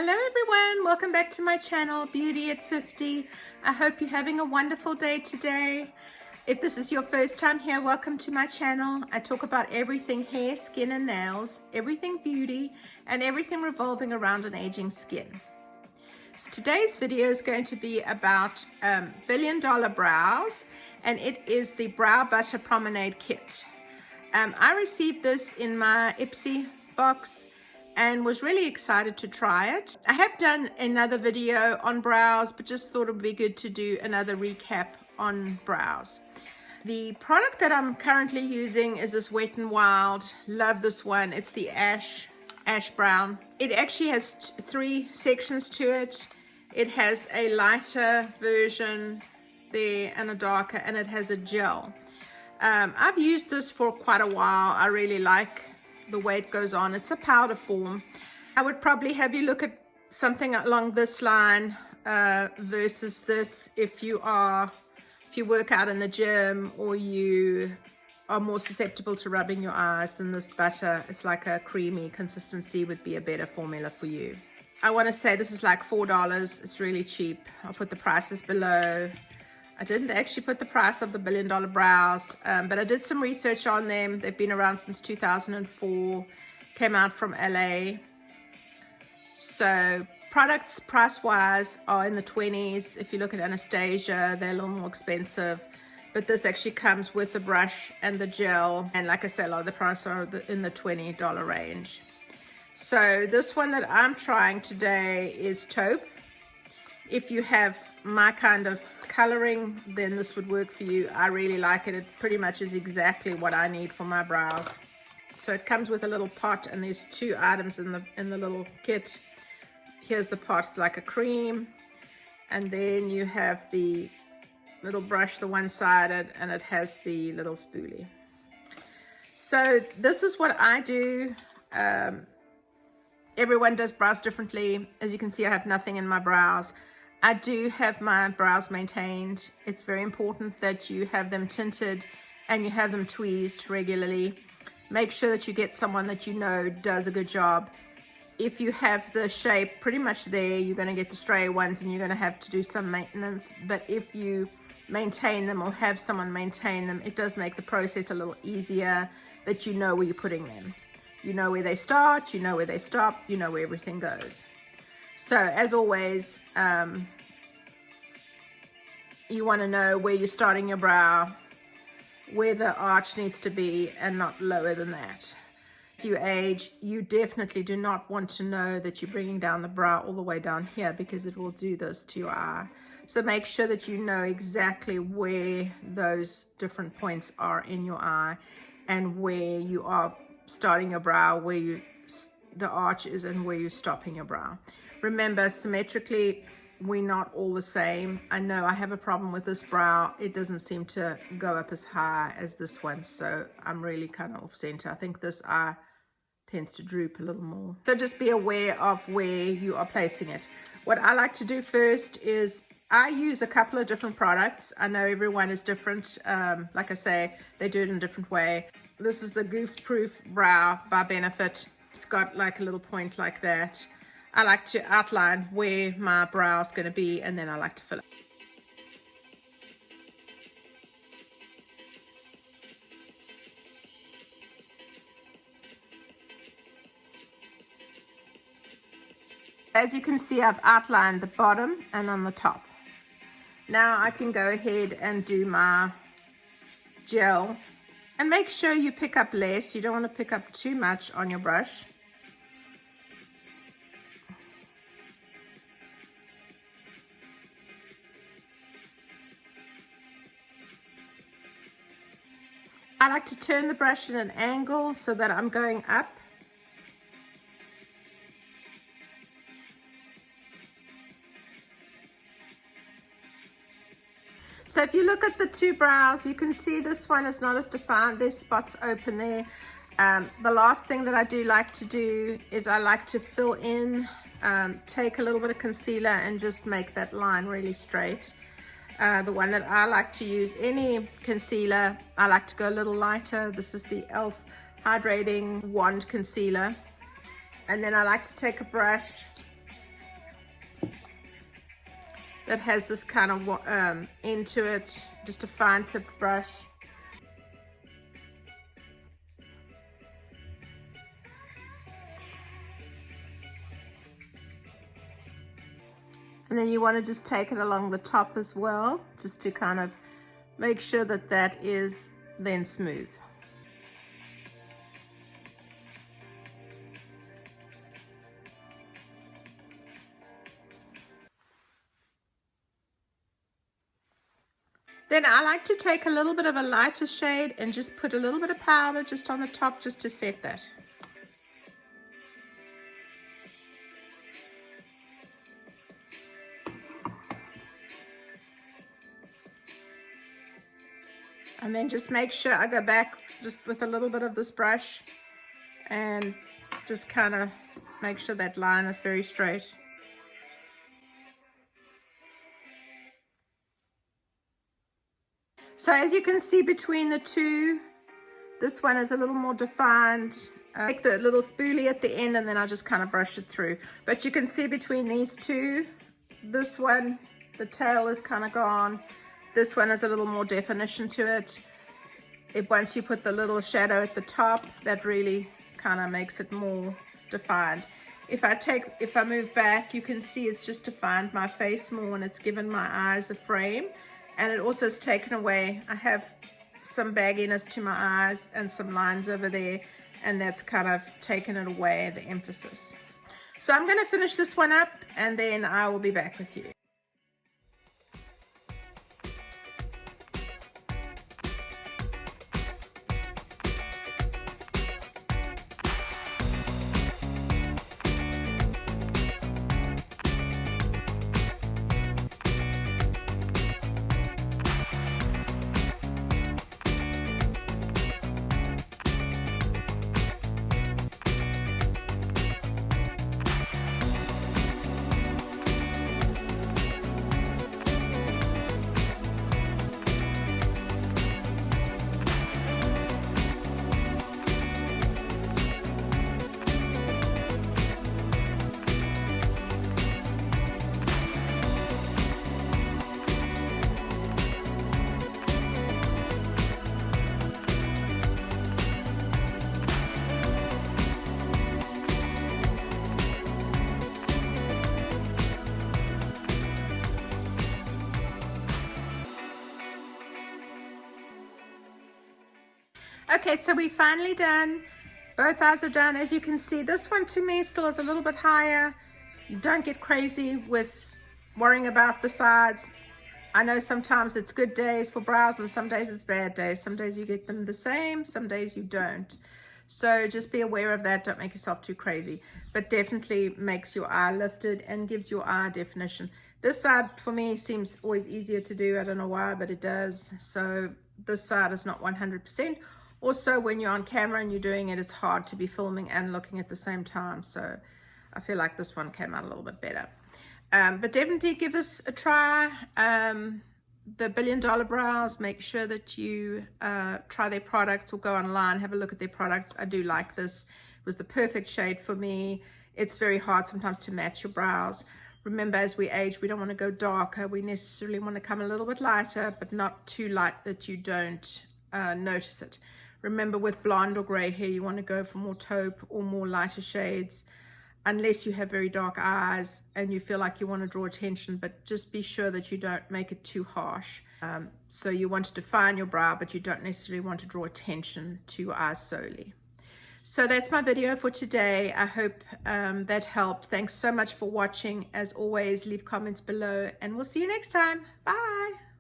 Hello everyone, welcome back to my channel, Beauty at 50. I hope you're having a wonderful day today. If this is your first time here, welcome to my channel. I talk about everything hair, skin and nails, everything beauty, and everything revolving around an aging skin. So today's video is going to be about $1 billion brows, and it is the Brow Butter Promenade Kit. I received this in my Ipsy box and was really excited to try it. I have done another video on brows, but just thought it would be good to do another recap on brows. The product that I'm currently using is this Wet n Wild. Love this one. It's the ash brown. It actually has three sections to it. It has a lighter version there and a darker, and it has a gel. I've used this for quite a while. I really like the way it goes on. It's a powder form. I would probably have you look at something along this line versus this if you work out in the gym or you are more susceptible to rubbing your eyes. Then this butter, it's like a creamy consistency, would be a better formula for you. I want to say this is like $4. It's really cheap. I'll put the prices below. I didn't actually put the price of the $1 billion brows, but I did some research on them. They've been around since 2004, came out from LA. So products price-wise are in the 20s. If you look at Anastasia, they're a little more expensive, but this actually comes with the brush and the gel. And like I said, a lot of the products are in the $20 range. So this one that I'm trying today is Taupe. If you have my kind of coloring, then this would work for you. I really like it. It pretty much is exactly what I need for my brows. So it comes with a little pot, and there's two items in the little kit. Here's the pot. It's like a cream, and then you have the little brush, the one-sided, and it has the little spoolie. So this is what I do. Everyone does brows differently. As you can see, I have nothing in my brows. I do have my brows maintained. It's very important that you have them tinted and you have them tweezed regularly. Make sure that you get someone that you know does a good job. If you have the shape pretty much there, you're going to get the stray ones and you're going to have to do some maintenance. But if you maintain them or have someone maintain them, it does make the process a little easier, that you know where you're putting them. You know where they start, you know where they stop, you know where everything goes. So as always, you want to know where you're starting your brow, where the arch needs to be, and not lower than that. As you age, you definitely do not want to know that you're bringing down the brow all the way down here, because it will do this to your eye. So make sure that you know exactly where those different points are in your eye and where you are starting your brow, where the arch is, and where you're stopping your brow. Remember, symmetrically, we're not all the same. I know I have a problem with this brow. It doesn't seem to go up as high as this one, so I'm really kind of off center. I think this eye tends to droop a little more. So just be aware of where you are placing it. What I like to do first is I use a couple of different products. I know everyone is different. Like I say, they do it in a different way. This is the Goof Proof Brow by Benefit. It's got like a little point like that. I like to outline where my brow is going to be, and then I like to fill it. As you can see, I've outlined the bottom and on the top. Now I can go ahead and do my gel, and make sure you pick up less. You don't want to pick up too much on your brush. I like to turn the brush in an angle so that I'm going up. So if you look at the two brows, you can see this one is not as defined. There's spots open there. The last thing that I do like to do is I like to fill in, take a little bit of concealer and just make that line really straight. The one that I like to use, any concealer, I like to go a little lighter. This is the e.l.f. Hydrating Wand Concealer. And then I like to take a brush that has this kind of end to it, just a fine tipped brush. And then you want to just take it along the top as well, just to kind of make sure that that is then smooth. Then I like to take a little bit of a lighter shade and just put a little bit of powder just on the top, just to set that. And then just make sure I go back just with a little bit of this brush and just kind of make sure that line is very straight. So as you can see between the two, this one is a little more defined. Take the little spoolie at the end and then I'll just kind of brush it through. But you can see between these two, this one, the tail is kind of gone. This one has a little more definition to it. Once you put the little shadow at the top, that really kind of makes it more defined. If I move back, you can see it's just defined my face more, and it's given my eyes a frame. And it also has taken away, I have some bagginess to my eyes and some lines over there, and that's kind of taken it away, the emphasis. So I'm going to finish this one up and then I will be back with you. Okay, so we're finally done. Both eyes are done. As you can see, this one to me still is a little bit higher. Don't get crazy with worrying about the sides. I know sometimes it's good days for brows and some days it's bad days. Some days you get them the same, some days you don't. So just be aware of that. Don't make yourself too crazy, but definitely makes your eye lifted and gives your eye definition. This side for me seems always easier to do. I don't know why, but it does. So this side is not 100%. Also, when you're on camera and you're doing it, it's hard to be filming and looking at the same time. So I feel like this one came out a little bit better. But definitely give this a try. The $1 Billion Brows, make sure that you try their products or go online, have a look at their products. I do like this. It was the perfect shade for me. It's very hard sometimes to match your brows. Remember, as we age, we don't want to go darker. We necessarily want to come a little bit lighter, but not too light that you don't notice it. Remember, with blonde or gray hair, you want to go for more taupe or more lighter shades, unless you have very dark eyes and you feel like you want to draw attention, but just be sure that you don't make it too harsh. So you want to define your brow, but you don't necessarily want to draw attention to your eyes solely. So that's my video for today. I hope that helped. Thanks so much for watching. As always, leave comments below and we'll see you next time. Bye.